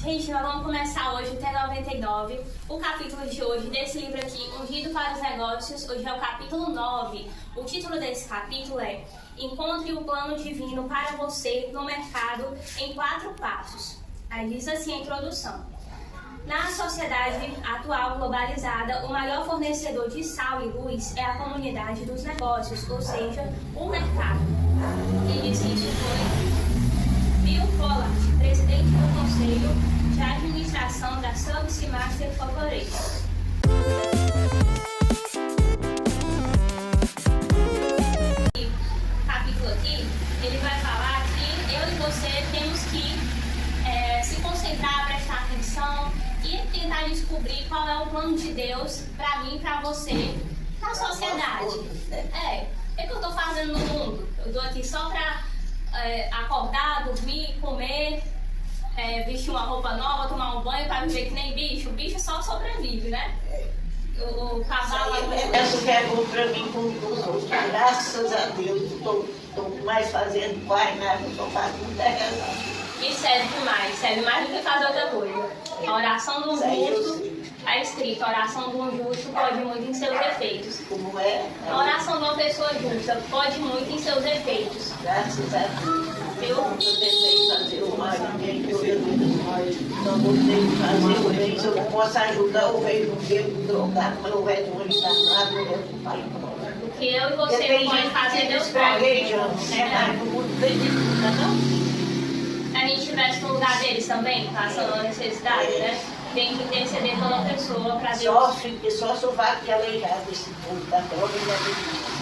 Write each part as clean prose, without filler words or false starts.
Gente, nós vamos começar hoje o T99, o capítulo de hoje desse livro aqui, Ungido para os Negócios. Hoje é o capítulo 9. O título desse capítulo é Encontre o plano divino para você no mercado em 4 passos. Aí diz assim a introdução. Na sociedade atual globalizada, o maior fornecedor de sal e luz é a comunidade dos negócios, ou seja, o mercado. Quem disse isso foi Bill Pollard, presidente do Conselho de Administração da Service Master Corporation. O capítulo aqui, ele vai falar que eu e você temos que se concentrar, prestar atenção e tentar descobrir qual é o plano de Deus para mim e para você na sociedade. O que eu estou fazendo no mundo? Eu estou aqui só para acordar, dormir, comer, vestir uma roupa nova, tomar um banho para viver que nem bicho. O bicho só sobrevive, né? O cavalo... Isso que é bom para mim como para os outros. Graças a Deus, estou mais fazendo quase nada, estou fazendo terra. E serve mais do que fazer outra coisa. A oração do justo, está escrito, a oração do justo pode muito em seus efeitos. Como é? A oração de uma pessoa justa pode muito em seus efeitos. Graças a Deus. Eu tentei fazer o mal, ninguém que eu não gostei de fazer o bem. Se eu não posso ajudar o velho do bebo drogado, mas o velho não está nada, o velho não vai embora. O que eu e você não podemos fazer, Deus pode. Mas no mundo tem de tudo, não? Se a gente estivesse no lugar deles também, passando a necessidade, né? Tem que interceder pela pessoa para Deus. Sofre, porque só sovaco de aleijado esse povo da droga e da bebida.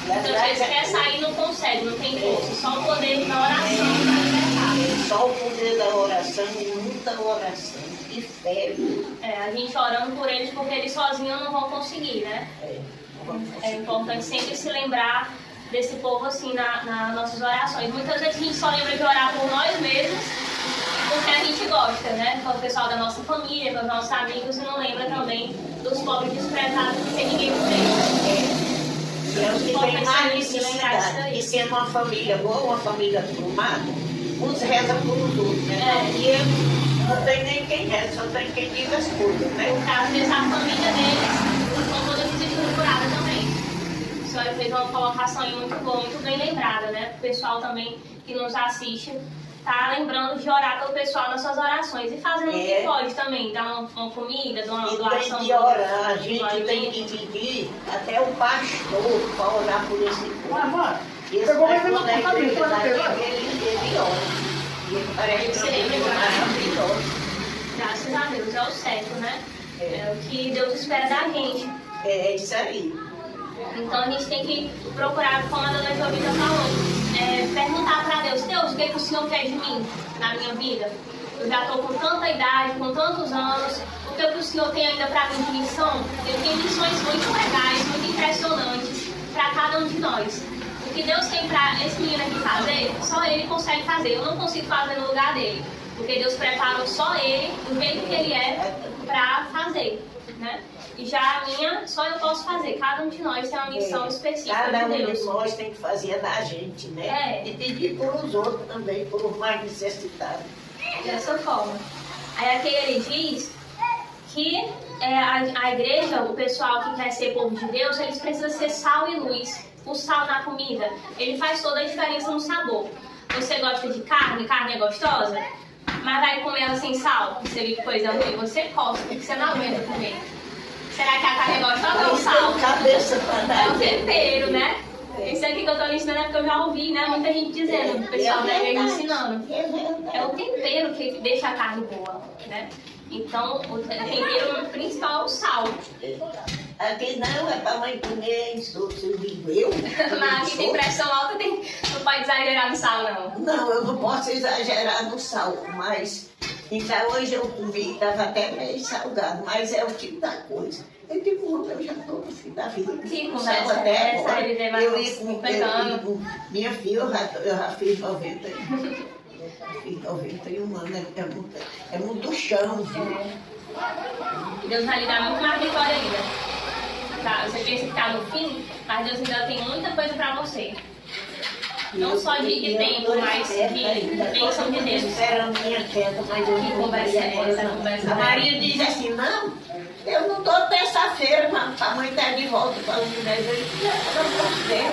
Então, se eles querem sair, não consegue, não tem força. Só o poder da oração para libertar. Só o poder da oração e muita oração e fé. A gente orando por eles, porque eles sozinhos não vão conseguir, né? É importante sempre se lembrar desse povo assim nas nossas orações. Muitas vezes a gente só lembra de orar por nós mesmos, porque a gente gosta, né? Com o pessoal da nossa família, com os nossos amigos, e não lembra também dos pobres desprezados, porque ninguém tem. É o que tem mais necessidade. E sendo uma família boa, uma família formada, uns rezam por os outros, né? E não tem nem quem reza, só tem quem diz as coisas, né? No caso dessa família deles, são todas desestruturadas também. A senhora fez uma colocação aí muito boa, muito bem lembrada, né? O pessoal também que nos assiste tá lembrando de orar pelo pessoal nas suas orações e fazendo o que pode também, dar uma comida, dar uma doação. Tem que orar, a gente tem que pedir até o pastor para orar por esse povo. Esse pastor da igreja, ele ora. E ele parece que ele é maravilhoso. Graças a Deus, é o certo, né? É o que Deus espera da gente. É isso aí. Então a gente tem que procurar, como a dona Jovita falou, perguntar para Deus, o que o Senhor quer de mim na minha vida? Eu já estou com tanta idade, com tantos anos, o que o Senhor tem ainda para mim de missão? Eu tenho missões muito legais, muito impressionantes para cada um de nós. O que Deus tem para esse menino aqui fazer, só ele consegue fazer. Eu não consigo fazer no lugar dele, porque Deus preparou só ele, do jeito que ele é, para fazer, né? E já a minha, só eu posso fazer. Cada um de nós tem uma missão específica cada de Deus. Cada um de nós tem que fazer da gente, né? E pedir por os outros também, por os mais necessitados. Dessa forma. Aí aqui ele diz que a igreja, o pessoal que quer ser povo de Deus, eles precisam ser sal e luz. O sal na comida, ele faz toda a diferença no sabor. Você gosta de carne é gostosa? Mas vai comer ela sem sal? Você viu que coisa ruim? Você gosta, porque você não aguenta comer. Será que a carne é gostosa ou o sal? É o tempero, né? Isso aqui que eu tô ensinando é porque eu já ouvi, né? Muita gente dizendo, o pessoal da igreja ensinando. É o tempero que deixa a carne boa, né? Então, o tempero principal é o sal. Aqui não, é pra mãe comer isso, eu digo eu. Mas aqui tem pressão alta, não pode exagerar no sal, não. Não, eu não posso exagerar no sal, mas... Então hoje eu comi, estava até meio salgado, mas é o tipo da coisa. Eu digo, eu já estou no fim da vida. Que conversa é essa? Eu ia com minha filha, eu já fiz 90 anos. Fiz 91 anos, é muito chão, viu? Deus vai lhe dar muito mais vitória ainda. Tá, você pensa que está no fim, mas Deus ainda tem muita coisa para você. Não só de tempo, mas de bênção de Deus. Espera a minha quieta, mas eu não Conversa é essa, conversa. A Maria diz assim, não, eu não estou terça-feira, a mãe está de volta para a universidade. Eu não posso ver.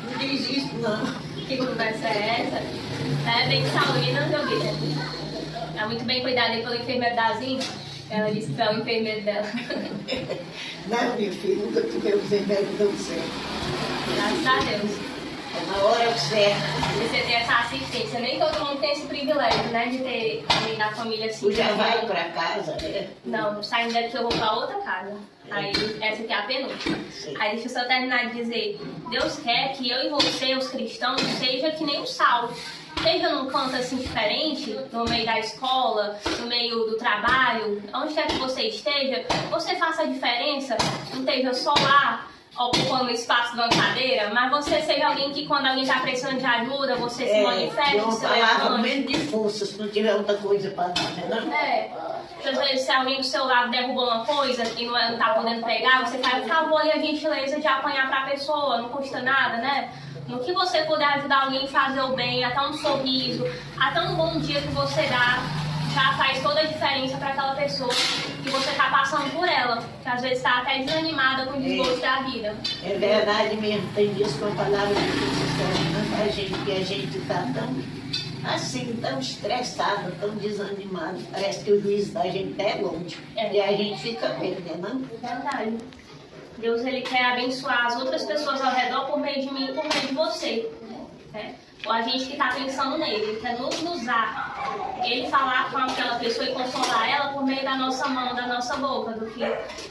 Não diz isso, não. Que conversa é essa? É bem saúde, não teu vida. É muito bem cuidada aí pelo enfermeiro Dazinho. Ela disse que é o enfermeiro dela. Não, meu filho, nunca tive um enfermeiro tão certo. Graças a Deus. É na hora certa. Você tem essa assistência. Nem todo mundo tem esse privilégio, né? De ter alguém da família assim. Tu já vai para casa, né? Não, saindo daqui eu vou para outra casa. Aí, essa aqui é a penúltima. Aí deixa eu só terminar de dizer. Deus quer que eu e você, os cristãos, seja que nem o sal. Seja num canto assim diferente, no meio da escola, no meio do trabalho, onde quer que você esteja, você faça a diferença, não esteja só lá ocupando o espaço de uma cadeira, mas você seja alguém que quando alguém está precisando de ajuda, você se manifeste, uma se palavra levante. menos de força, se não tiver outra coisa para dar, né? Às vezes, se alguém do seu lado derrubou uma coisa e não está podendo pegar, você faz o favor e a gentileza de apanhar para a pessoa, não custa nada, né? No que você puder ajudar alguém a fazer o bem, até um sorriso, até um bom dia que você dá, já faz toda a diferença para aquela pessoa que você está passando por ela, que às vezes está até desanimada com o desgosto da vida. É verdade mesmo, tem dias com a palavra de Deus para a gente, que a gente está tão assim, tão estressado, tão desanimado, parece que o juízo da gente é longe, e a gente fica bem, né, não? Verdade. Deus, ele quer abençoar as outras pessoas ao redor por meio de mim e por meio de você. Né? Ou a gente que está pensando nele, ele quer nos usar. Ele falar com aquela pessoa e consolar ela por meio da nossa mão, da nossa boca,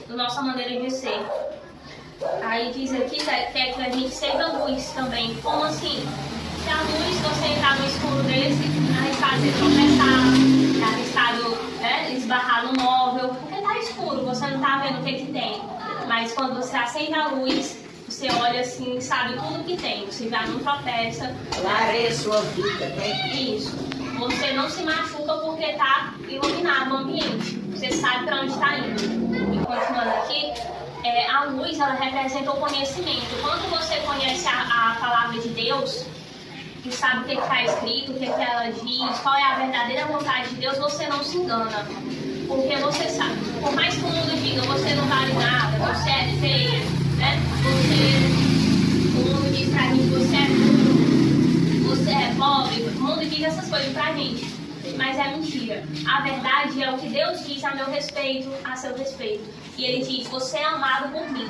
da nossa maneira de ser. Aí diz aqui que quer que a gente seja luz também. Como assim? Se a luz, você entrar no escuro desse, arriscado você tropeçar, arriscado esbarrar no móvel, porque tá escuro, você não tá vendo o que tem. Mas quando você acende a luz, você olha assim, sabe tudo que tem, você já não tropeça. Clareia a sua vida, né? Isso. Você não se machuca porque tá iluminado o ambiente. Você sabe para onde está indo. E continuando aqui, a luz, ela representa o conhecimento. Quando você conhece a palavra de Deus, e sabe o que está escrito, o que ela diz, qual é a verdadeira vontade de Deus, você não se engana. Porque você sabe, por mais que o mundo diga, você não vale nada, você é feia, né? O mundo diz pra gente, você é burro, você é pobre, o mundo diz essas coisas pra gente. Mas é mentira. A verdade é o que Deus diz a meu respeito, a seu respeito. E Ele diz, você é amado por mim.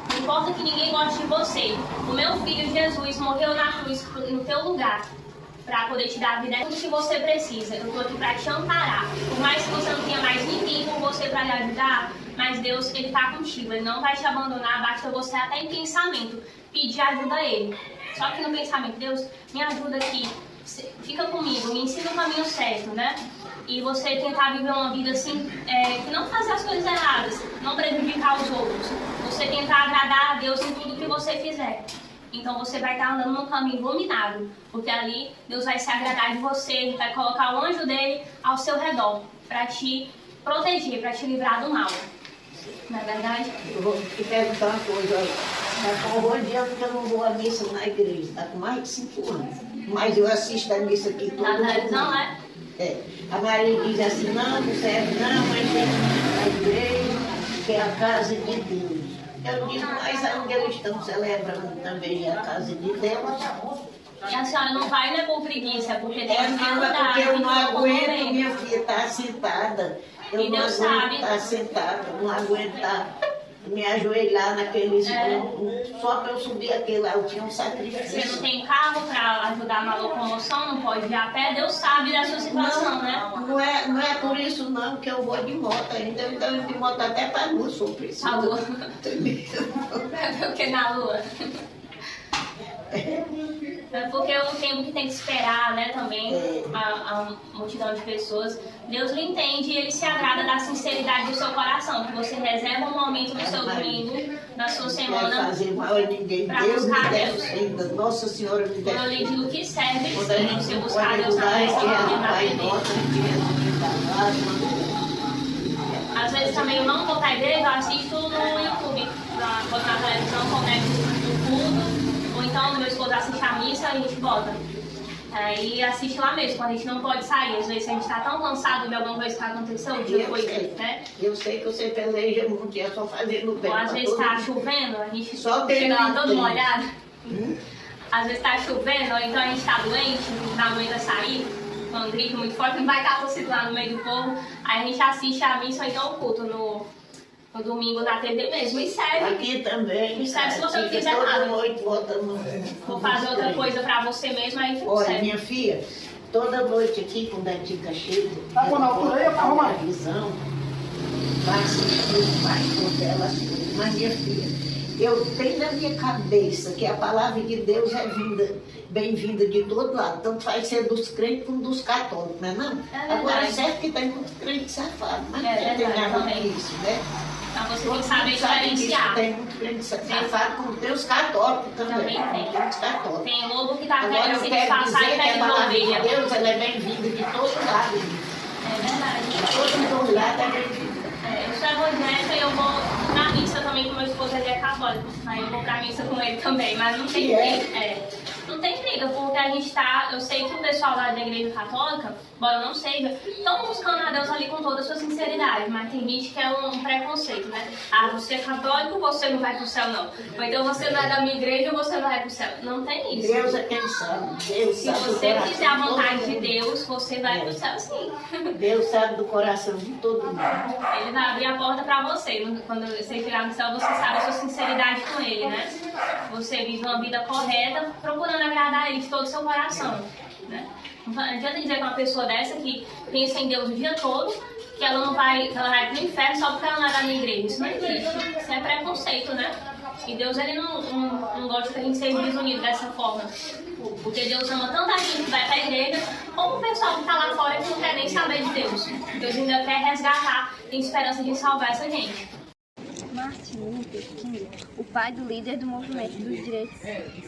Não importa que ninguém goste de você. O meu filho Jesus morreu na cruz no teu lugar, para poder te dar a vida, é tudo que você precisa. Eu estou aqui para te amparar. Por mais que você não tenha mais ninguém com você para lhe ajudar, mas Deus, Ele está contigo. Ele não vai te abandonar, basta você até em pensamento pedir ajuda a Ele. Só que no pensamento, Deus, me ajuda aqui, fica comigo, me ensina o caminho certo, né? E você tentar viver uma vida assim, que não fazer as coisas erradas, não prejudicar os outros. Você tentar agradar a Deus em tudo que você fizer. Então você vai estar andando num caminho iluminado, porque ali Deus vai se agradar de você, Ele vai colocar o anjo dele ao seu redor, para te proteger, para te livrar do mal. Não é verdade? Eu vou te perguntar uma coisa, olha. Está com algum dia que eu não vou à missa na igreja, está com mais de 5 anos. Mas eu assisto a missa aqui todo dia. Não é? A Maria diz assim, não serve não, mas tem que ir na igreja, que é a casa de Deus. Eu digo, mas onde eles estão celebrando também a casa de Deus. E a senhora não vai, né, por preguiça, porque Deus Não, é porque eu não aguento, minha filha, estar sentada. Eu não aguento estar sentada, não aguento me ajoelhar naqueles só para eu subir aquele lá, eu tinha um sacrifício. Você não tem carro para ajudar na locomoção, não pode ir a pé, Deus sabe da sua situação, né? Não é por isso não que eu vou de moto ainda, então eu de moto até para a lua, se eu preciso. A lua. Porque na lua. É porque o tempo que tem que esperar, né, também, a multidão de pessoas, Deus lhe entende e Ele se agrada da sinceridade do seu coração, que você reserva um momento no seu domingo, na sua semana, não fazer mal a ninguém. Deus me defenda, Nossa Senhora me defenda. Eu lhe digo que serve, quando a gente você buscar Deus na Às vezes também eu não vou para a igreja, eu assisto no YouTube, botar na televisão, conecto no culto, ou então meu esposo assiste a missa, a gente bota. Aí assiste lá mesmo, quando a gente não pode sair. Às vezes a gente tá tão cansado de alguma coisa que aconteceu o dia foi, né? Eu sei que você peleja muito, é só fazendo bem. Ou às vezes tá chovendo, a gente só chega lá todo molhado. Às vezes tá chovendo, ou então a gente tá doente, não aguenta sair, um grito muito forte, não vai estar você lá no meio do povo. Aí a gente assiste a missa ou então o culto no domingo na TV mesmo, e serve. Aqui também. E serve se você não fizer toda nada. Noite, Vou fazer outra coisa pra você mesmo, aí tudo olha, serve. minha filha, toda noite aqui, quando a Tica chega, Tá bom, não, por aí eu falo mais. televisão, vai assistir o pastor dela, mas minha filha, eu tenho na minha cabeça que a palavra de Deus é bem-vinda de todo lado, tanto faz ser dos crentes como dos católicos, não é não? Agora é certo que tem muitos crentes safados, mas não tem nada disso, né? Então você tem que saber Sabe disso, diferenciar. tem muito crente safado, como tem os católicos também. Também tem. Os católicos. Tem lobo que tá Agora querendo eu se quero disfarçar dizer e que a pede de palavra de ovelha. Deus ela é bem-vinda de todo lado. É verdade. De todo lado é bem-vinda. Eu sou evangélica e eu vou na missa também com meu esposo, ele é católico. Aí eu vou pra missa com ele também, mas não tem briga. Não tem briga, porque a gente tá. Eu sei que o pessoal lá da igreja católica, embora eu não seja, estão buscando a Deus ali com toda a sua sinceridade, mas tem gente que é um preconceito, né? Ah, você é católico, você não vai pro céu, não. Ou então você não é da minha igreja, você não vai pro céu. Não tem isso. Deus é quem sabe. Deus Se sabe você do fizer a coração vontade todo de mundo. Deus, você vai pro céu sim. Deus sabe do coração de todo mundo. Ele vai abrir a porta pra você. Quando você chegar no céu, você sabe a sua sinceridade com ele, né? Você vive uma vida correta, procurando agradar ele de todo o seu coração, né? Não adianta dizer que uma pessoa dessa que pensa em Deus o dia todo, que ela vai pro inferno só porque ela não é da minha igreja. Isso não existe. Isso é preconceito, né? E Deus, ele não gosta que a gente seja desunido dessa forma. Porque Deus ama tanta gente que vai pra igreja, como o pessoal que tá lá fora que não quer nem saber de Deus. Deus ainda quer resgatar, tem esperança de salvar essa gente. Martin Luther King, o pai do líder do movimento dos direitos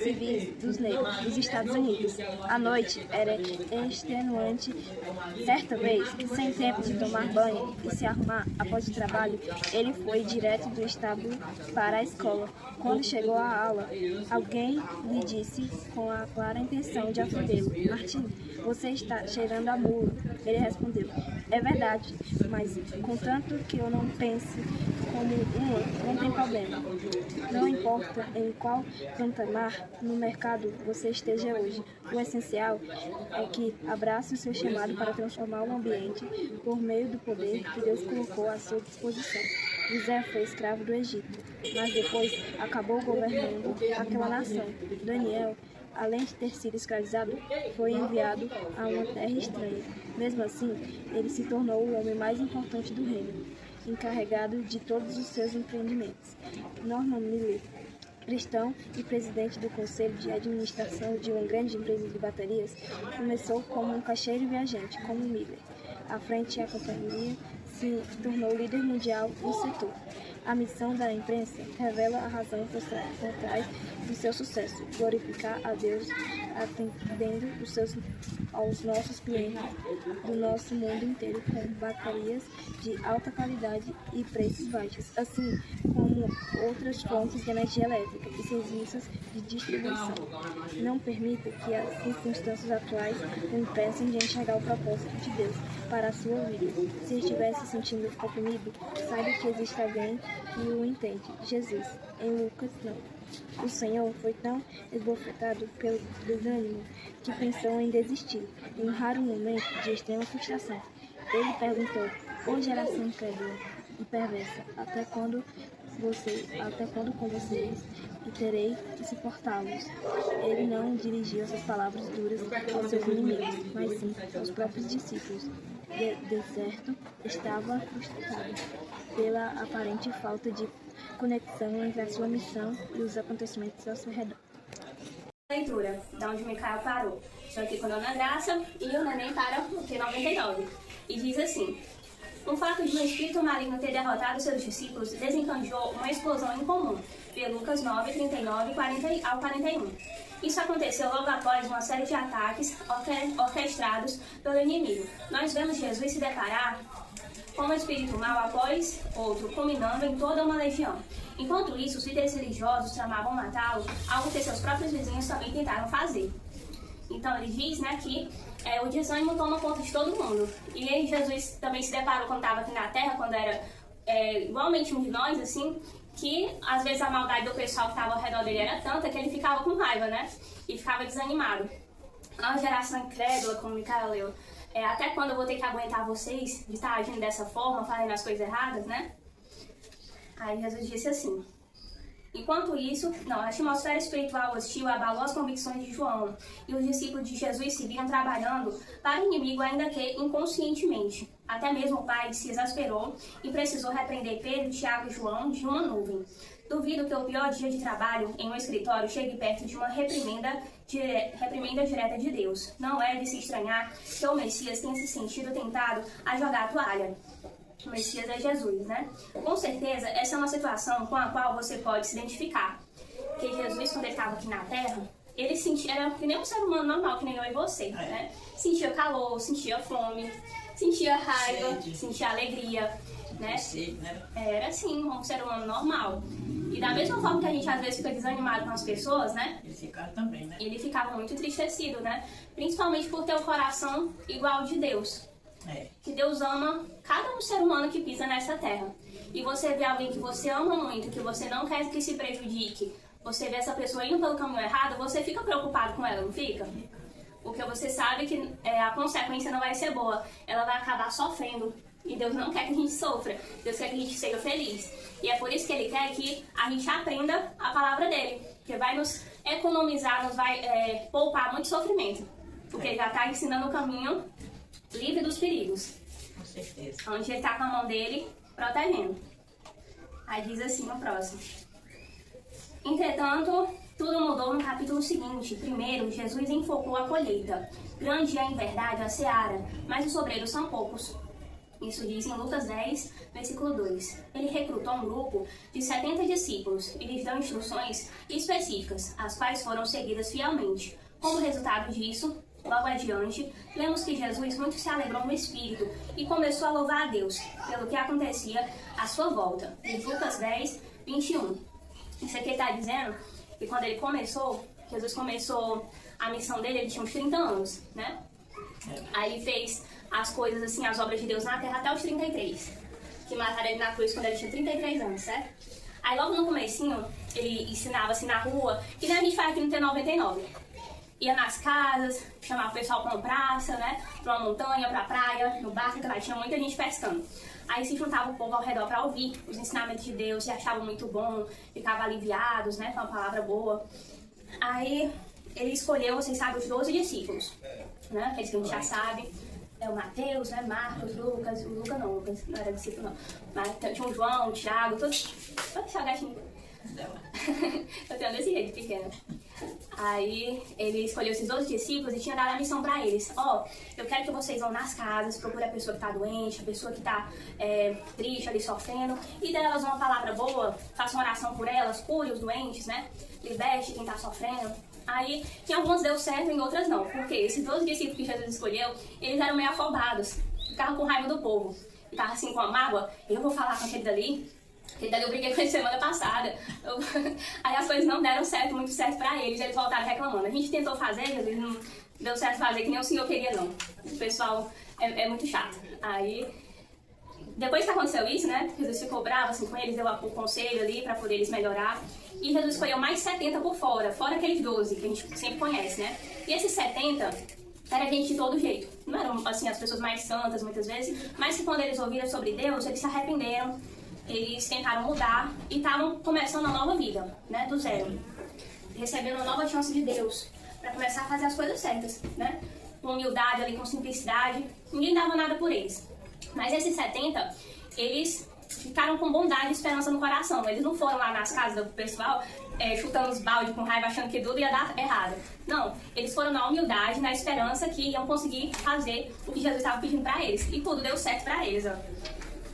civis dos negros dos Estados Unidos. A noite era extenuante. Certa vez, sem tempo de tomar banho e se arrumar após o trabalho, ele foi direto do estábulo para a escola. Quando chegou à aula, alguém lhe disse com a clara intenção de ofendê-lo: Martin, você está cheirando a mula. Ele respondeu: é verdade, mas contanto que eu não pense como uma, não tem problema. Não importa em qual patamar no mercado você esteja hoje, o essencial é que abrace o seu chamado para transformar o ambiente por meio do poder que Deus colocou à sua disposição. José foi escravo do Egito, mas depois acabou governando aquela nação. Daniel, além de ter sido escravizado, foi enviado a uma terra estranha. Mesmo assim, ele se tornou o homem mais importante do reino, encarregado de todos os seus empreendimentos. Norman Miller, cristão e presidente do conselho de administração de uma grande empresa de baterias, começou como um caixeiro viajante, como Miller. À frente, a companhia se tornou líder mundial no setor. A missão da imprensa revela a razão por trás do seu sucesso: glorificar a Deus atendendo aos nossos clientes do nosso mundo inteiro com baterias de alta qualidade e preços baixos, assim como outras fontes de energia elétrica e serviços de distribuição. Não permita que as circunstâncias atuais o impeçam de enxergar o propósito de Deus para a sua vida. Se estiver se sentindo oprimido, saiba que existe alguém que o entende: Jesus. Em Lucas 9. O Senhor foi tão esbofetado pelo desânimo que pensou em desistir. Em um raro momento de extrema frustração, ele perguntou: ô geração incrédula e perversa, até quando com vocês e terei que suportá-los? Ele não dirigiu essas palavras duras aos seus inimigos, mas sim aos próprios discípulos. De certo, estava frustrado pela aparente falta de conexão entre a sua missão e os acontecimentos ao seu redor. Leitura, da onde Micael parou. Estou aqui com a Dona Graça e o neném para o T99. E diz assim: o fato de um espírito maligno ter derrotado seus discípulos desencadeou uma explosão incomum. Vê Lucas 9, 39 ao 41. Isso aconteceu logo após uma série de ataques orquestrados pelo inimigo. Nós vemos Jesus se deparar como o espírito mau após outro, culminando em toda uma legião. Enquanto isso, os líderes religiosos tramavam matá-lo, algo que seus próprios vizinhos também tentaram fazer. Então ele diz, né, que o desânimo toma conta de todo mundo. E aí Jesus também se deparou quando estava aqui na Terra, quando era igualmente um de nós, assim, que às vezes a maldade do pessoal que estava ao redor dele era tanta que ele ficava com raiva, né, e ficava desanimado. A geração incrédula, como Micael leu, até quando eu vou ter que aguentar vocês de estar agindo dessa forma, fazendo as coisas erradas, né? Aí Jesus disse assim: enquanto isso, a atmosfera espiritual hostil abalou as convicções de João, e os discípulos de Jesus seguiram trabalhando para o inimigo, ainda que inconscientemente. Até mesmo o Pai se exasperou e precisou repreender Pedro, Tiago e João de uma nuvem. Duvido que o pior dia de trabalho em um escritório chegue perto de uma reprimenda direta de Deus. Não é de se estranhar que o Messias tenha se sentido tentado a jogar a toalha. O Messias é Jesus, né? Com certeza, essa é uma situação com a qual você pode se identificar. Porque Jesus, quando ele estava aqui na Terra, ele era que nem um ser humano normal, que nem eu e você, né? Sentia calor, sentia fome, sentia raiva, sentia alegria, né? Era assim, um ser humano normal. E da mesma forma que a gente às vezes fica desanimado com as pessoas, né? Ele ficava também, né? Ele ficava muito entristecido, né? Principalmente por ter o coração igual ao de Deus. Que Deus ama cada um ser humano que pisa nessa terra. E você vê alguém que você ama muito, que você não quer que se prejudique, você vê essa pessoa indo pelo caminho errado, você fica preocupado com ela, não fica? Porque você sabe que a consequência não vai ser boa, ela vai acabar sofrendo. E Deus não quer que a gente sofra, Deus quer que a gente seja feliz. E é por isso que Ele quer que a gente aprenda a palavra dEle, que vai nos economizar, nos vai poupar muito sofrimento. Porque Ele já está ensinando o caminho livre dos perigos. Com certeza. Onde Ele está com a mão dEle protegendo. Aí diz assim no próximo: entretanto, tudo mudou no capítulo seguinte. Primeiro, Jesus enfocou a colheita. Grande é, em verdade, a seara, mas os obreiros são poucos. Isso diz em Lucas 10, versículo 2. Ele recrutou um grupo de 70 discípulos e lhes deu instruções específicas, as quais foram seguidas fielmente. Como resultado disso, logo adiante, lemos que Jesus muito se alegrou no Espírito e começou a louvar a Deus pelo que acontecia à sua volta. Em Lucas 10, 21. Isso aqui está dizendo que quando ele começou, Jesus começou a missão dele, ele tinha uns 30 anos, né? Aí ele fez as coisas assim, as obras de Deus na terra até os 33. Que mataram ele na cruz quando ele tinha 33 anos, certo? Aí logo no comecinho, ele ensinava assim na rua, que nem a gente faz aqui no T99. Ia nas casas, chamava o pessoal pra uma praça, né? Pra uma montanha, pra praia, no barco, que lá tinha muita gente pescando. Aí se juntava o povo ao redor pra ouvir os ensinamentos de Deus, se achavam muito bom, ficavam aliviados, né? Com uma palavra boa. Aí ele escolheu, vocês sabem, os 12 discípulos, né? Aqueles que a gente já sabe. O Mateus, né? Marcos, Lucas. O Lucas não era discípulo não. Mas tinha o João, o Thiago, todos. Pode deixar o gatinho. Eu tenho desse jeito, pequena. Aí ele escolheu esses 12 discípulos e tinha dado a missão pra eles. Eu quero que vocês vão nas casas, procurem a pessoa que tá doente, a pessoa que tá triste, ali sofrendo, e dê elas uma palavra boa, façam oração por elas, cure os doentes, né? Liberte quem tá sofrendo. Aí, em algumas deu certo, em outras não. Porque esses 12 discípulos que Jesus escolheu, eles eram meio afobados. Ficavam com raiva do povo. Ficavam assim com a mágoa. Eu vou falar com aquele dali. Aquele dali eu briguei com ele semana passada. Aí as coisas não deram certo, muito certo pra eles. Eles voltaram reclamando. A gente tentou fazer, Jesus não deu certo fazer, que nem o senhor queria não. O pessoal é muito chato. Aí, depois que aconteceu isso, né? Jesus ficou bravo assim com eles, deu o conselho ali pra poder eles melhorar. E Jesus escolheu mais 70 por fora aqueles 12 que a gente sempre conhece, né? E esses 70 era gente de todo jeito. Não eram, assim, as pessoas mais santas, muitas vezes, mas que quando eles ouviram sobre Deus, eles se arrependeram, eles tentaram mudar e estavam começando uma nova vida, né? Do zero. Recebendo uma nova chance de Deus para começar a fazer as coisas certas, né? Com humildade ali, com simplicidade. Ninguém dava nada por eles. Mas esses 70, eles ficaram com bondade e esperança no coração. Eles não foram lá nas casas do pessoal chutando os baldes com raiva, achando que tudo ia dar errado. Não, eles foram na humildade, na esperança que iam conseguir fazer o que Jesus estava pedindo para eles. E tudo deu certo para eles, ó.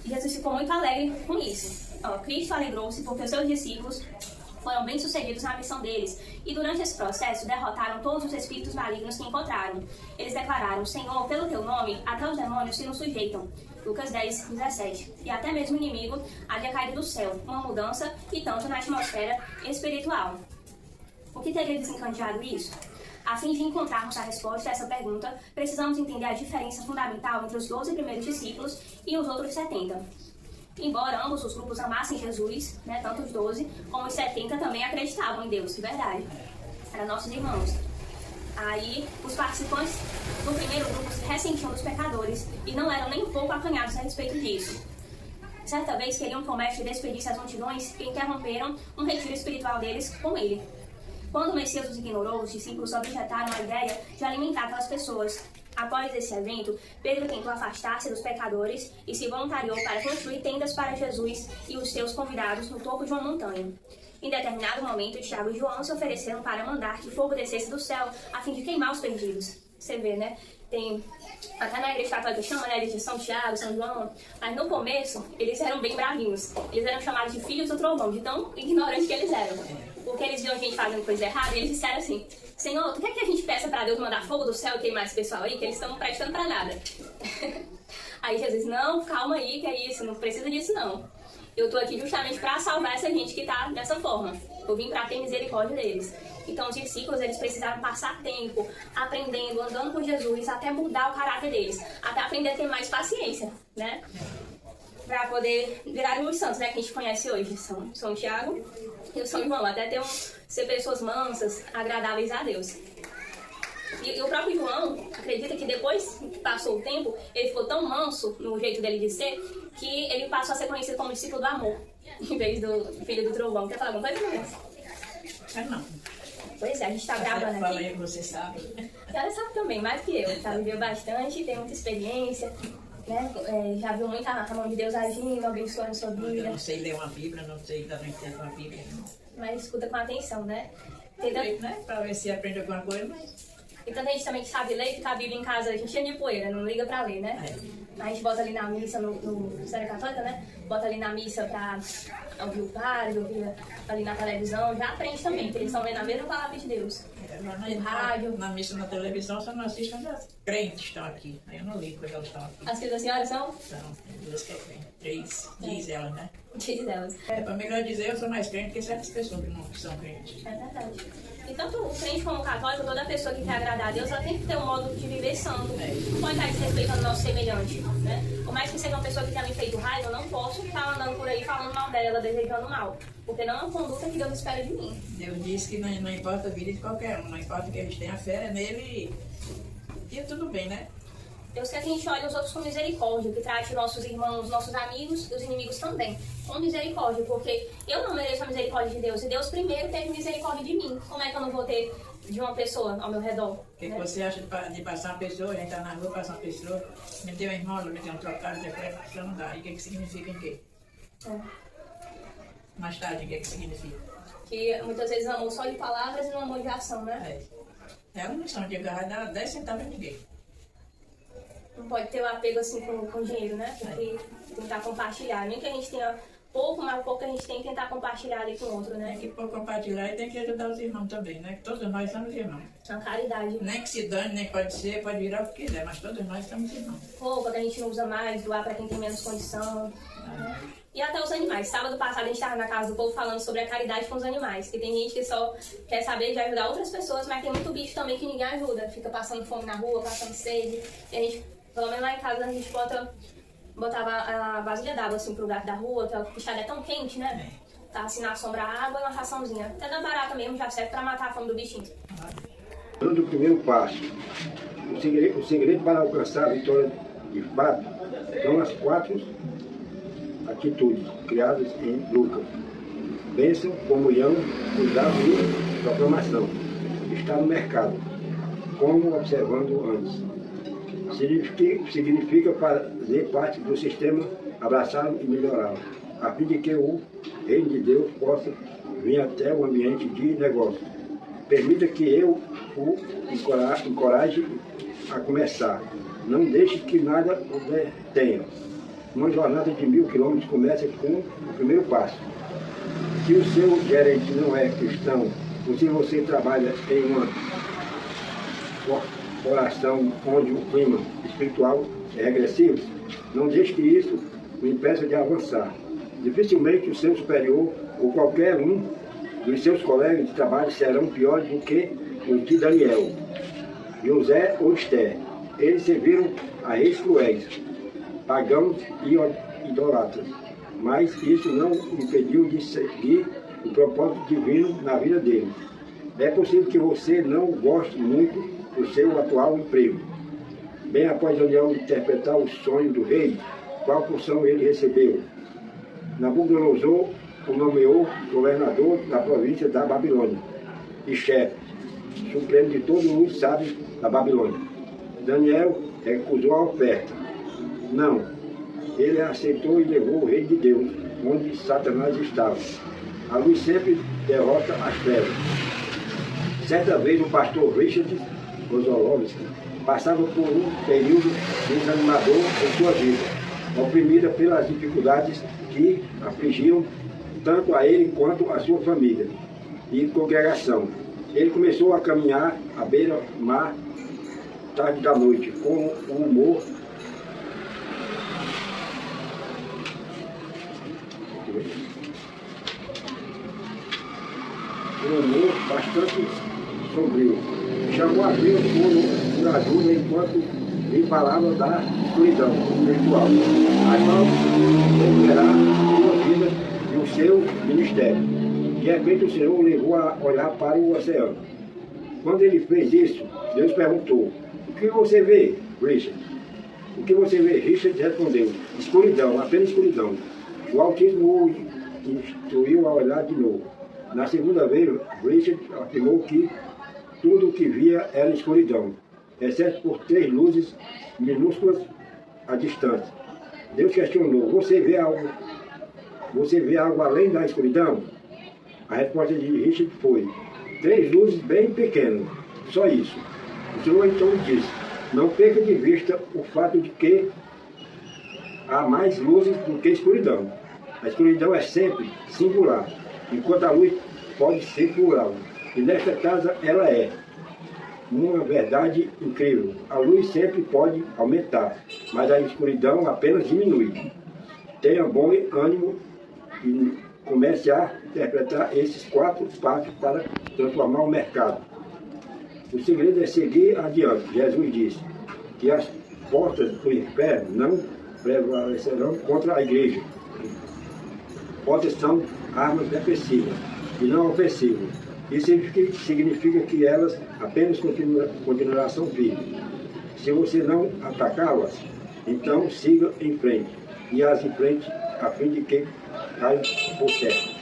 E Jesus ficou muito alegre com isso. Cristo alegrou-se porque os seus discípulos foram bem-sucedidos na missão deles e durante esse processo derrotaram todos os espíritos malignos que encontraram. Eles declararam: Senhor, pelo teu nome, até os demônios se nos sujeitam. Lucas 10, 17. E até mesmo o inimigo havia caído do céu, uma mudança e tanto na atmosfera espiritual. O que teria desencadeado isso? A fim de encontrarmos a resposta a essa pergunta, precisamos entender a diferença fundamental entre os 12 primeiros discípulos e os outros 70. Embora ambos os grupos amassem Jesus, né, tanto os 12 como os 70 também acreditavam em Deus, de verdade. Eram nossos irmãos. Aí, os participantes do primeiro grupo se ressentiam dos pecadores e não eram nem um pouco acanhados a respeito disso. Certa vez queriam que o mestre despedisse as multidões e interromperam um retiro espiritual deles com ele. Quando o Messias os ignorou, os discípulos objetaram a ideia de alimentar aquelas pessoas. Após esse evento, Pedro tentou afastar-se dos pecadores e se voluntariou para construir tendas para Jesus e os seus convidados no topo de uma montanha. Em determinado momento, Tiago e João se ofereceram para mandar que fogo descesse do céu a fim de queimar os perdidos. Você vê, né? Tem até na igreja católica chama, né, de São Tiago, São João, mas no começo eles eram bem bravinhos. Eles eram chamados de filhos do trovão, de tão ignorantes que eles eram. Porque eles viam gente fazendo coisa errada e eles disseram assim: Senhor, tu quer que a gente peça para Deus mandar fogo do céu e queimar esse pessoal aí, que eles estão prestando para nada? Aí Jesus: não, calma aí, que é isso, não precisa disso não. Eu tô aqui justamente para salvar essa gente que tá dessa forma. Eu vim para ter misericórdia deles. Então os discípulos, eles precisaram passar tempo aprendendo, andando com Jesus, até mudar o caráter deles, até aprender a ter mais paciência, né? Para poder virar os santos, né, que a gente conhece hoje, São Tiago e o São João, até ser pessoas mansas, agradáveis a Deus. E o próprio João acredita que depois que passou o tempo, ele ficou tão manso no jeito dele de ser, que ele passou a ser conhecido como discípulo do amor, em vez do filho do trovão. Quer falar alguma coisa, não? Não. Pois é, a gente tá gravando aqui. Fala aí que você sabe. E ela sabe também, mais que eu, tá? Viveu bastante, tem muita experiência, né? Já viu muito a mão de Deus agindo, abençoando a sua vida. Eu não sei ler uma Bíblia, não sei dar entender uma Bíblia. Mas escuta com atenção, né? Né? Pra ver se aprende alguma coisa, mas... E tanta gente também que sabe ler, que tá a Bíblia em casa, a gente cheia de poeira, não liga pra ler, né? A gente bota ali na missa, no Série Católica, né? Bota ali na missa pra ouvir o padre, ouvir ali na televisão, já aprende também, porque eles estão lendo a mesma palavra de Deus. No rádio. Na missa, na televisão, só não assiste quando as crentes estão aqui. Aí eu não ligo quando elas estão aqui. As filhas da senhora são? São, duas que eu tenho. 3, diz elas, né? Diz elas. Pra melhor dizer, eu sou mais crente que certas pessoas que não são crentes. É verdade. E tanto o crente como o católico, toda pessoa que quer agradar a Deus, ela tem que ter um modo de viver santo. Não pode estar desrespeitando o nosso semelhante, né? Por mais que seja uma pessoa que tenha me feito raiva, eu não posso estar andando por aí falando mal dela, desejando mal. Porque não é uma conduta que Deus espera de mim. Deus disse que não importa a vida de qualquer um, não importa que a gente tenha fé nele e tudo bem, né? Deus quer que a gente olhe os outros com misericórdia, que trate nossos irmãos, nossos amigos e os inimigos também com misericórdia, porque eu não mereço a misericórdia de Deus, e Deus primeiro teve misericórdia de mim. Como é que eu não vou ter de uma pessoa ao meu redor? O que você acha de passar uma pessoa, a gente tá na rua, passar uma pessoa, me deu uma esmola, me deu um trocado, depois a pessoa não dá. E o que significa em quê? Mais tarde, o que significa? Que muitas vezes amor só de palavras e não amor de ação, né? É uma missão de agarrar e dar 10 centavos a ninguém. Não pode ter o apego assim com dinheiro, né? Porque tentar compartilhar. Nem que a gente tenha pouco, mas pouco a gente tem que tentar compartilhar ali com o outro, né? Tem que compartilhar e tem que ajudar os irmãos também, né? Que todos nós somos irmãos. A caridade. Nem que se dane, nem pode ser, pode virar o que quiser, mas todos nós somos irmãos. Roupa que a gente não usa mais, doar para quem tem menos condição. Né? E até os animais. Sábado passado a gente estava na casa do povo falando sobre a caridade com os animais. Que tem gente que só quer saber de ajudar outras pessoas, mas tem muito bicho também que ninguém ajuda. Fica passando fome na rua, passando sede. E a gente, pelo menos lá em casa, a gente botava a vasilha d'água assim pro gato da rua, que a pichada é tão quente, né? Tá assim na sombra a água e uma raçãozinha. Até da barata mesmo já serve pra matar a fome do bichinho. Do primeiro passo, o segredo para alcançar a vitória de fato são as 4 atitudes criadas em Lucas: bênção, comunhão, cuidado e proclamação. Está no mercado, como observando antes. Significa fazer parte do sistema, abraçá-lo e melhorá-lo, a fim de que o reino de Deus possa vir até o ambiente de negócio. Permita que eu o encoraje a começar. Não deixe que nada o detenha. Uma jornada de 1000 quilômetros começa com o primeiro passo. Se o seu gerente não é cristão, ou se você trabalha em uma oração onde o clima espiritual é regressivo, não deixe que isso o impeça de avançar. Dificilmente o seu superior ou qualquer um dos seus colegas de trabalho serão piores do que os de Daniel, José ou Esther. Eles serviram a reis cruéis, pagãos e idolatras, mas isso não impediu de seguir o propósito divino na vida deles. É possível que você não goste muito do seu atual emprego. Bem após Daniel interpretar o sonho do rei, qual função ele recebeu? Nabucodonosor o nomeou governador da província da Babilônia e chefe supremo de todos os sábios da Babilônia. Daniel recusou a oferta. Não, ele aceitou e levou o rei de Deus, onde Satanás estava. A luz sempre derrota as trevas. Certa vez o pastor Richard Kozolowski passava por um período desanimador em sua vida, oprimida pelas dificuldades que afligiam tanto a ele quanto a sua família e congregação. Ele começou a caminhar à beira-mar tarde da noite, com um humor bastante sombrio. Chamou a Deus por ajuda enquanto lhe falava da escuridão espiritual, a qual revelará sua vida e o seu ministério. De repente o Senhor o levou a olhar para o oceano. Quando ele fez isso, Deus perguntou: o que você vê, Richard? O que você vê? Richard respondeu: escuridão, apenas escuridão. O Altíssimo o instruiu a olhar de novo. Na segunda vez, Richard afirmou que tudo o que via era escuridão, exceto por 3 luzes minúsculas à distância. Deus questionou: você vê algo além da escuridão? A resposta de Richard foi: 3 luzes bem pequenas, só isso. O Senhor então disse: não perca de vista o fato de que há mais luzes do que escuridão. A escuridão é sempre singular, enquanto a luz pode ser plural. E nesta casa ela é uma verdade incrível. A luz sempre pode aumentar, mas a escuridão apenas diminui. Tenha bom ânimo e comece a interpretar esses 4 passos para transformar o mercado. O segredo é seguir adiante. Jesus disse que as portas do inferno não prevalecerão contra a igreja. Portas são armas defensivas e não ofensivas. Isso significa que elas apenas continuarão firmes. Se você não atacá-las, então siga em frente e as em frente a fim de que caiam por terra.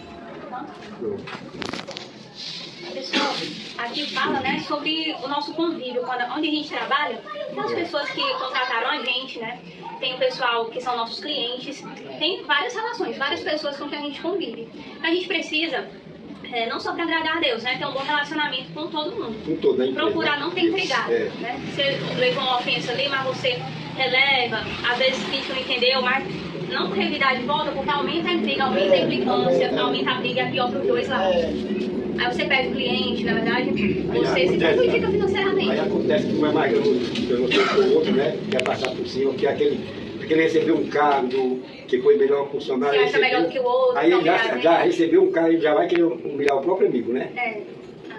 Pessoal, aqui fala, né, sobre o nosso convívio, onde a gente trabalha, tem as pessoas que contrataram a gente, né, tem o pessoal que são nossos clientes, tem várias relações, várias pessoas com quem a gente convive. A gente precisa, não só para agradar a Deus, né, ter um bom relacionamento com todo mundo. Com toda a empresa. Procurar não ter intrigado, né, você levou uma ofensa ali, mas você releva, às vezes a gente não entendeu, mas não revidar de volta, porque aumenta a intriga, aumenta a implicância, aumenta a briga, é pior para os dois lados. Aí você perde o cliente, na verdade, você se prejudica financeiramente. Aí acontece que um é mais pelo que o outro, né? Quer passar por cima, que aquele recebeu um cargo que foi melhor um funcionário. Que acha melhor do que o outro. Aí ele já recebeu um cargo e já vai querer humilhar o próprio amigo, né?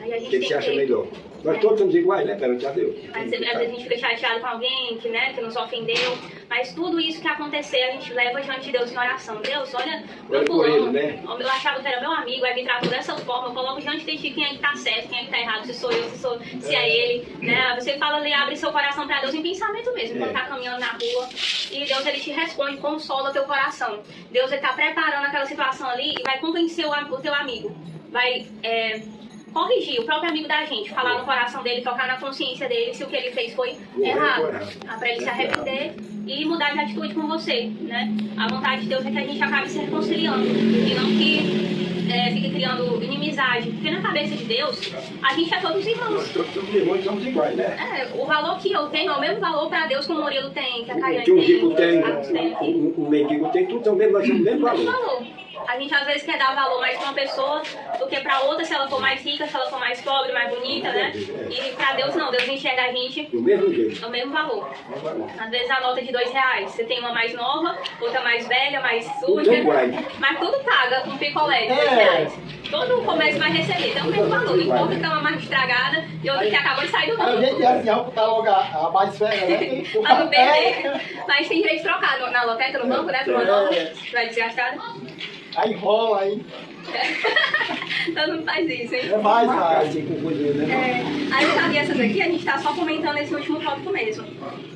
Aí a gente que se acha melhor. Nós todos somos iguais, né? Perante a Deus. Às vezes a gente fica chateado com alguém que nos ofendeu, mas tudo isso que acontecer a gente leva diante de Deus em oração. Deus, olha meu fulano, né? Eu achava que era meu amigo, aí me tratou dessa forma, eu coloco diante de ti quem é que tá certo, quem é que tá errado, se sou eu, se é ele, né? Você fala ali, abre seu coração para Deus em pensamento mesmo, quando tá caminhando na rua, e Deus ele te responde, consola teu coração. Deus ele tá preparando aquela situação ali e vai convencer o teu amigo, vai corrigir o próprio amigo da gente, falar no coração dele, tocar na consciência dele se o que ele fez foi errado, para ele se arrepender e mudar de atitude com você, né? A vontade de Deus é que a gente acabe se reconciliando e não que fique criando inimizade, porque na cabeça de Deus a gente é todos irmãos. Nós todos irmãos somos iguais, né? O valor que eu tenho é o mesmo valor para Deus que o Murilo tem, que a Caiane tem. Que o rico tem, tem, o mendigo tem, tudo também nós temos o mesmo valor. A gente às vezes quer dar valor mais pra uma pessoa do que pra outra, se ela for mais rica, se ela for mais pobre, mais bonita, né? E pra Deus não, Deus enxerga a gente Do mesmo jeito. do mesmo valor. Às vezes a nota de R$2, você tem uma mais nova, outra mais velha, mais suja, Tudo iguais. mas tudo paga com picolé de R$2. Todo o comércio vai receber, tem o mesmo valor, não importa que é uma mais estragada e outra que acabou de sair do Aí a gente ramo. ia assim, botar logo a mais velha, né? Pra não perder. Mas tem direito de trocar na lotérica, no banco, né? Pra uma nova, vai desgastada. Aí rola, aí. Todo mundo faz isso, hein? É mais, Cara, vai. assim, confundindo, né? Aí eu sabia essas aqui, a gente tá só comentando esse último tópico mesmo.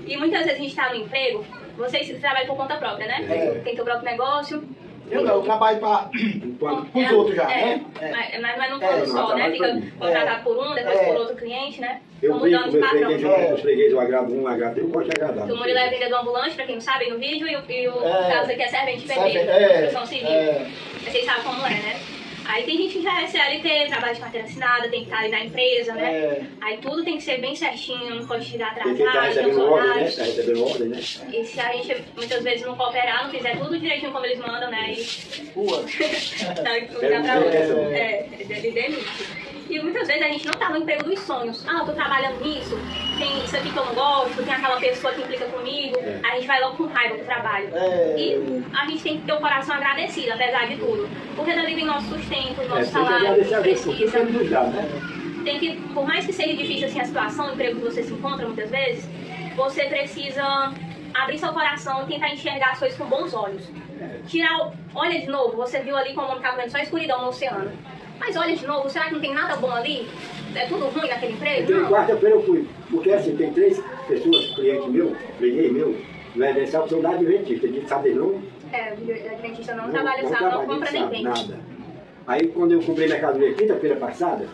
E muitas vezes a gente tá no emprego, vocês trabalham por conta própria, né? É. Tem teu próprio negócio. Eu não, eu trabalho para Enquanto os outros já, É, né? mas não todo não, só, né? trabalho pra Fica mim. contratado por um, depois É. por outro cliente, né? eu Vão brinco mudando com de meus patrão. fregueses, os fregueses, eu agrado um, agrado eu gosto de agradar. O Murilo é vendedor ambulante, pra quem não sabe, no vídeo, e o É. Carlos aqui é servente Serve- pedreiro, é, construção civil. é. Vocês sabem como é, né? Aí tem gente que já é CLT, trabalha de carteira assinada, tem que estar ali na empresa, né? É. Aí tudo tem que ser bem certinho, não pode chegar Tem que estar atrasado, tem os recebendo ordem, né? horários. Está recebendo ordem, né? E se a gente muitas vezes não cooperar, não fizer tudo direitinho como eles mandam, né? E Rua. tá de um lugar pra outro. Ele demite. E muitas vezes a gente não tá no emprego dos sonhos. Ah, eu tô trabalhando nisso, tem isso aqui que eu não gosto, tem aquela pessoa que implica comigo. A gente vai logo com raiva pro trabalho. É. E a gente tem que ter o coração agradecido, apesar de tudo. Porque dali vem nosso sustento, nosso Tem que salário, agradecer a que Deus por tudo que ele precisa. nos dá, né? Tem que, por mais que seja difícil assim a situação, o emprego que você se encontra muitas vezes, você precisa abrir seu coração e tentar enxergar as coisas com bons olhos. Olha de novo, você viu ali como estava vendo só escuridão no oceano. Mas olha de novo, será que não tem nada bom ali? É tudo ruim naquele emprego? Então, Não. quarta-feira eu fui, porque assim, tem 3 pessoas, cliente meu, freguês meu, no Edencial, que são da Adventista, de saber não. É, o adventista não trabalha sábado, não trabalha, compra nem sabe, vende. nada. Aí quando eu comprei mercadoria quinta-feira passada,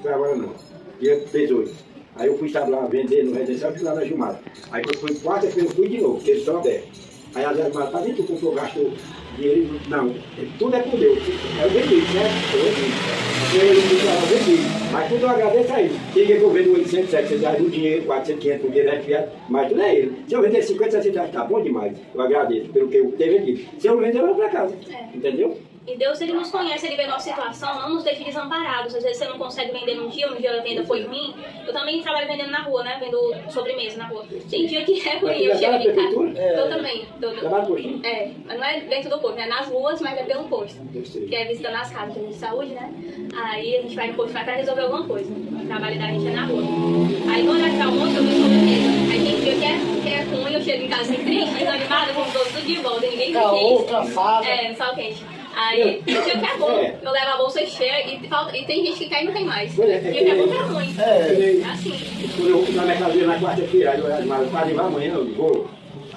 foi agora não, dia 18. Aí eu fui, sabe, lá vender no Residencial, fui lá na Gilmar. Aí quando foi quarta-feira eu fui de novo, porque eles estão abertos. Aí a Gilmar, tá vendo que tu comprou, gastou dinheiro? Não, tudo é por Deus. Eu vendi, né? Eu vendi. Ele me falou, eu vendi. Mas tudo eu agradeço a ele. Tem que eu vendo 800, 700 reais no dinheiro, 400, 500 por dinheiro refiado, mas tudo é ele. Se eu vender 50, 60 reais, tá bom demais. Eu agradeço pelo que eu tenho vendido. Se eu não vender, eu vou pra casa. Entendeu? E Deus, ele nos conhece, ele vê nossa situação, não nos deixa desamparados. Às vezes você não consegue vender num dia a venda foi ruim. Eu também trabalho vendendo na rua, né? Vendo sobremesa na rua. Tem dia que é ruim, eu chego aqui em casa. Eu também. Trabalho coxinha? É, mas não é dentro do posto, é nas ruas, mas é pelo posto. Eu sei. Que é visitando as casas de saúde, né? Aí a gente vai no posto, vai pra resolver alguma coisa. O trabalho da gente é na rua. Aí no horário de almoço eu vou sobremesa. Aí tem dia que é ruim, eu chego em casa triste, desanimada, com os dois tudo de volta, ninguém me Caô, quis. cansada. É, sal quente. Aí, tem dia que é bom, eu levo a bolsa cheia e tem gente que quer e não tem mais. Pois é, Tem dia que é bom que é ruim. É. É assim. Quando eu fui na mercadoria na quarta-feira, aí eu mas quase vai amanhã, eu vou.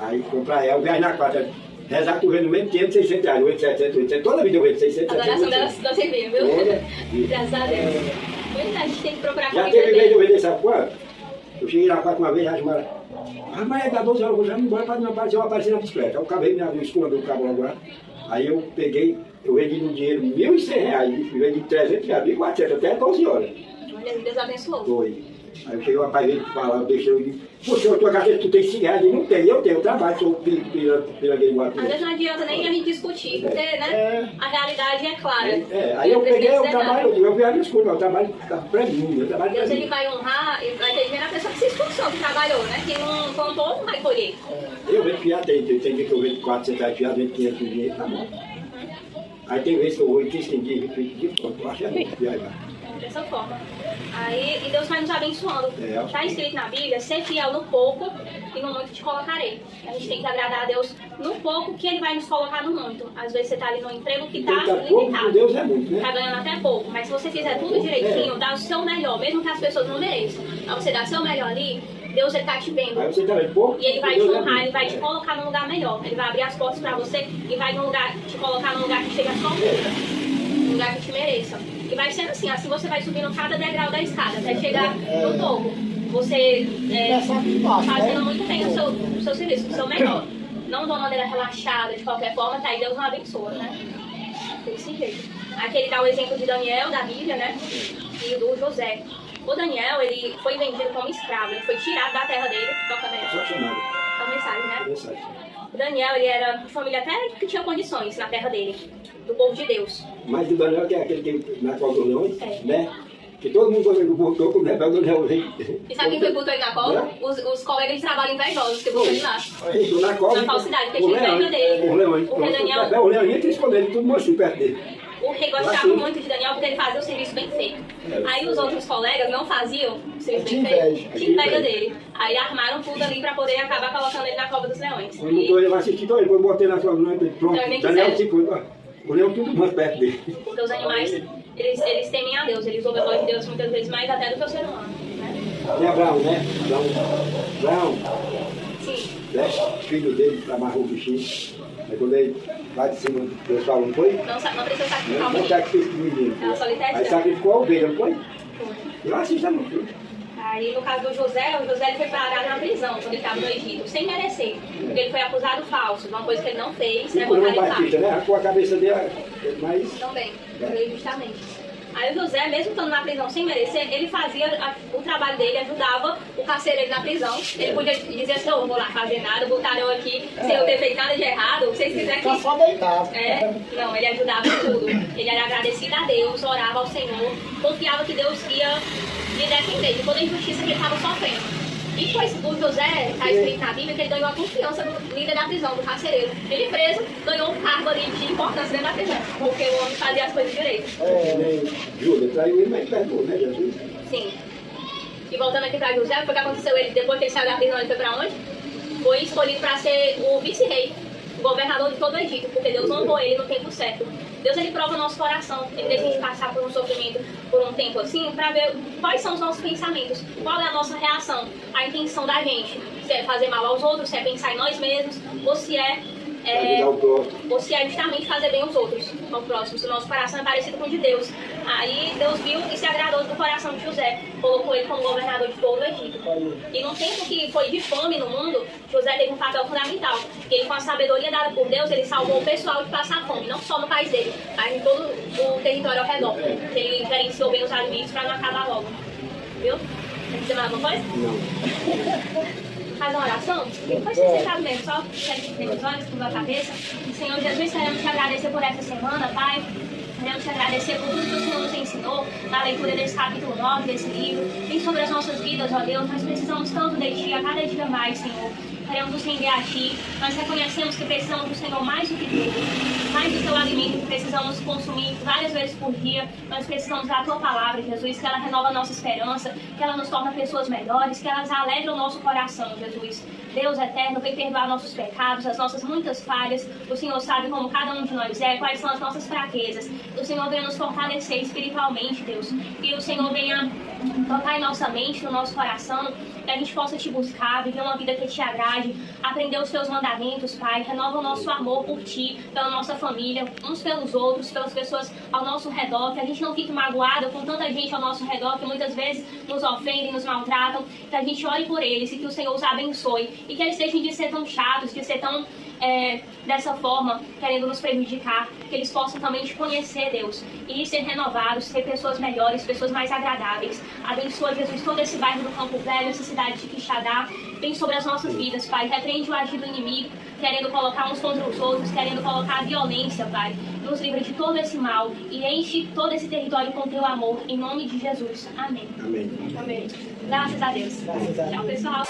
Aí comprar ela, eu viajo na quarta. Rezar que tu vende no mesmo 500, 600 reais, 800, 700, 800. Toda vida eu vendo 600, A 700, adoração 800. da cerveja, viu? Olha, Graças a Deus. Pois é, a gente tem que procurar já comida teve vez de eu bem. vender, sabe quanto? Eu cheguei na quarta uma vez, a Jasmara, mas dá 12 horas, eu vou já me embora para não aparecer, eu apareci na bicicleta. Aí o cabo veio, me abriu, escondeu o cabo logo lá. Aí eu peguei, eu vendi no dinheiro R$1.100, e vendi 300 reais, 1.400, até 12 horas. Olha, Deus abençoou. Foi. Aí eu cheguei, o rapaz veio falar, eu deixei, eu disse, poxa, eu tua carteira, tu tem 5 reais? Eu não tenho, eu tenho, eu trabalho, sou pirangueiro igual. Às vezes não adianta nem a gente discutir, porque, né, a realidade é clara. Aí eu peguei, eu Deus trabalho, eu viajo escuro, eu trabalho pra mim, eu trabalho pra Deus, ele mim. vai honrar e vai ter dinheiro na pessoa que se esforçou, que trabalhou, né? Quem não contou, não vai colher. Eu vendo fiado, tem dia que eu vendo 400 reais fiado, vendo 500 por dinheiro, tá bom. Aí tem vezes que eu vou e 15 dias, de pronto, eu acho que é bom viajar. Dessa forma. Aí, e Deus vai nos abençoando. É. Está escrito na Bíblia, ser fiel no pouco e no muito te colocarei. A gente tem que agradar a Deus no pouco que Ele vai nos colocar no muito. Às vezes você está ali no emprego que está Então tá pouco, com limitado. Deus é muito, né? Tá ganhando até pouco, mas se você fizer tudo direitinho, dá o seu melhor, mesmo que as pessoas não mereçam. Mas você dá o seu melhor ali, Deus ele tá te vendo. Aí você tá vendo pouco, E ele vai te Deus é honrar, muito. ele vai te colocar num lugar melhor. Ele vai abrir as portas pra você e vai te colocar num lugar que chega à sua altura. Num lugar que te mereça. E vai sendo assim, assim você vai subindo cada degrau da escada até chegar no topo. Você Começa aqui embaixo, fazendo né? muito bem o seu serviço, o seu melhor. Não de uma maneira relaxada, de qualquer forma, tá aí Deus não abençoa, né? Desse jeito. Aqui ele dá o exemplo de Daniel, da Bíblia, né? E do José. O Daniel, ele foi vendido como escravo, ele foi tirado da terra dele, toca nessa. Só chamado. Também mensagem, né? Mensagem. Daniel, ele era de família até que tinha condições na terra dele, do povo de Deus. Mas o Daniel, que é aquele que na cova dos leões, É. né? Que todo mundo quando ele botou com o Daniel, o Daniel veio. E sabe quem foi que botou ele na cova? Os colegas de trabalho invejosos que botou ele lá. Aí, na cova. Na falsidade, porque tinha inveja dele. Os leões. O rei Daniel, O leão tinha escondido tudo mocinho perto dele. o rei gostava muito de Daniel porque ele fazia o serviço bem feito. Aí os outros colegas não faziam o serviço bem feito. Tinha inveja dele. Aí armaram tudo ali pra poder acabar colocando ele na cova dos leões. Quando ele vai assistir, então ele foi botei na cova dos leões, pronto. Não, nem Daniel quiser. ficou, o leão tudo mais perto dele. Porque os animais, eles temem a Deus, eles ouvem a voz de Deus muitas vezes mais até do que o ser humano, né? Tem Abraão, né? Abraão, Sim. né? Filho dele, amarrou o bichinho. Aí quando ele vai de cima do pessoal, não foi? Não precisa sacrificar o Não menino. sacrifício do menino. Ela só lhe Aí testa. sacrificou a ovelha, não foi? Eu assisto no filme. Aí no caso do José, o José ele foi parado na prisão quando ele estava no Egito, sem merecer. Porque ele foi acusado falso, de uma coisa que ele não fez, E né? por Botaram João ele lá. Batista, né? Com a cabeça dele, mas Também, justamente. Aí o José, mesmo estando na prisão sem merecer, ele fazia o trabalho dele, ajudava o carcereiro na prisão. Ele podia dizer assim, eu não vou lá fazer nada, botaram eu aqui sem eu ter feito nada de errado, se vocês quiserem Tá que... só deitado. Não, ele ajudava em tudo. Ele era agradecido a Deus, orava ao Senhor, confiava que Deus ia lhe defender de toda a injustiça que ele estava sofrendo. E foi o José, está escrito na Bíblia, que ele ganhou a confiança do líder da prisão, do carcereiro. Ele preso, ganhou um cargo ali de importância dentro da prisão, porque o homem fazia as coisas direito. Júlia traiu ele, mas perdoou, né, Jesus? Sim. E voltando aqui para José, foi o que aconteceu ele depois que ele saiu da prisão, ele foi para onde? Foi escolhido para ser o vice-rei, o governador de todo o Egito, porque Deus honrou ele no tempo certo. Deus, ele prova o nosso coração, ele deixa a gente passar por um sofrimento por um tempo assim, para ver quais são os nossos pensamentos, qual é a nossa reação, a intenção da gente, se é fazer mal aos outros, se é pensar em nós mesmos, ou se é Ajudar o próximo. ou se é justamente fazer bem aos outros, ao próximo, se o nosso coração é parecido com o de Deus. Aí Deus viu e se agradou do coração de José, colocou ele como governador de todo o Egito. E no tempo que foi de fome no mundo, José teve um papel fundamental. Ele, com a sabedoria dada por Deus, ele salvou o pessoal de passar fome, não só no país dele, mas em todo o território ao redor. Ele gerenciou bem os alimentos para não acabar logo. Viu? Quer dizer mais alguma coisa? Não. Faz uma oração? Depois você sentado mesmo, só fecha os olhos, curva a cabeça. Senhor Jesus, queremos te agradecer por essa semana, Pai. Queremos te agradecer por tudo que o Senhor nos ensinou na leitura desse capítulo 9 desse livro. E sobre as nossas vidas, ó Deus, nós precisamos tanto de Ti a cada dia mais, Senhor. Queremos nos render a Ti. Nós reconhecemos que precisamos do Senhor mais do que tudo. Mais do Teu alimento que precisamos consumir várias vezes por dia. Nós precisamos da Tua palavra, Jesus, que ela renova a nossa esperança, que ela nos torna pessoas melhores, que elas alegram o nosso coração, Jesus. Deus eterno, vem perdoar nossos pecados, as nossas muitas falhas. O Senhor sabe como cada um de nós é, quais são as nossas fraquezas. O Senhor venha nos fortalecer espiritualmente, Deus. Que o Senhor venha tocar em nossa mente, no nosso coração, que a gente possa Te buscar, viver uma vida que Te agrade, aprender os Teus mandamentos, Pai. Renova o nosso amor por Ti, pela nossa família, uns pelos outros, pelas pessoas ao nosso redor, que a gente não fique magoado com tanta gente ao nosso redor, que muitas vezes nos ofendem, nos maltratam, que a gente ore por eles e que o Senhor os abençoe, e que eles deixem de ser tão chatos, de ser tão dessa forma, querendo nos prejudicar, que eles possam também Te conhecer, Deus, e ser renovados, ser pessoas melhores, pessoas mais agradáveis. Abençoa, Jesus, todo esse bairro do Campo Velho, essa cidade de Quixadá. Vem sobre as nossas vidas, Pai. Repreende o agir do inimigo, querendo colocar uns contra os outros, querendo colocar a violência, Pai. Nos livra de todo esse mal e enche todo esse território com Teu amor, em nome de Jesus. Amém. Amém. Amém. Graças a Deus. Tchau, pessoal.